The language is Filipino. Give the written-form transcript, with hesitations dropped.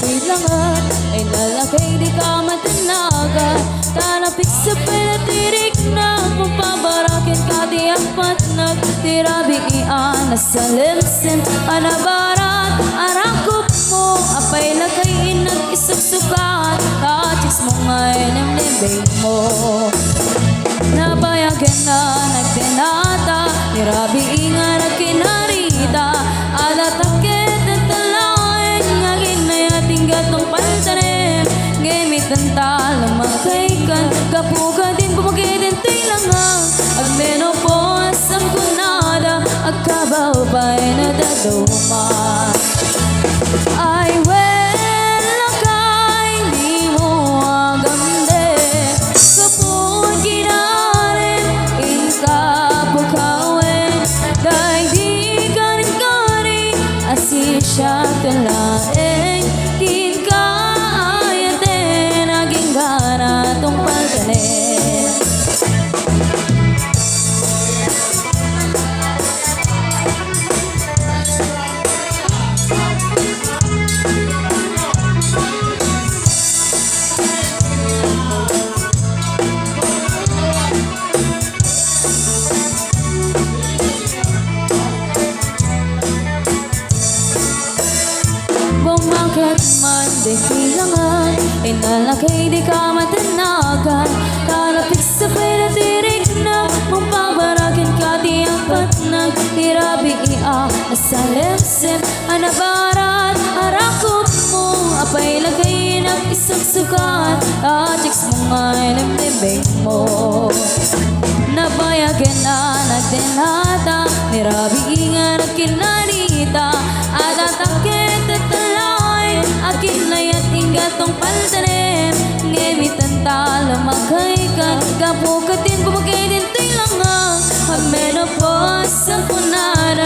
kailangan ay lalakay di ka matanaga. Tanapik sa pinatirik na mapabarakin ka di apat nagtirabiian. Nasa limsim anabarat arakop mo apay lakayin at isagsukat. Kachis mo ngayon ang libay mo. Nabayagan na nagtinata tirabiingan at kinarita. Alatakit at talain ngagin na yating gatong pantanim. Gamitan talang makaikan kapuka din pumakitin tilangang. Ag menopos ang kunada ag kabaw pa'y nadaduma. Ay welakay di mo agamde kapun kinarin in kapukawin. Dahil di karin-karin asi siya talaeng kin kaayatin naging gana tong paltanin. Bumakit man di kailangan ay nalakay di ka matanagan. Kalapit sa pinatirik na mapabarakin ka di apat nagtirabiian. Nasa limsim anabarat arakop mo apay lagayin ang isang sukat. Ajiks mo ngayon ang libig mo. Nabayagan na nagtinata nirabiingan at kinarita. At atakit at talain akin na yating gatong paltanim. Ngemitan tala makaikan kapukatin pumakitin tilangang. Pag menopos ang kunada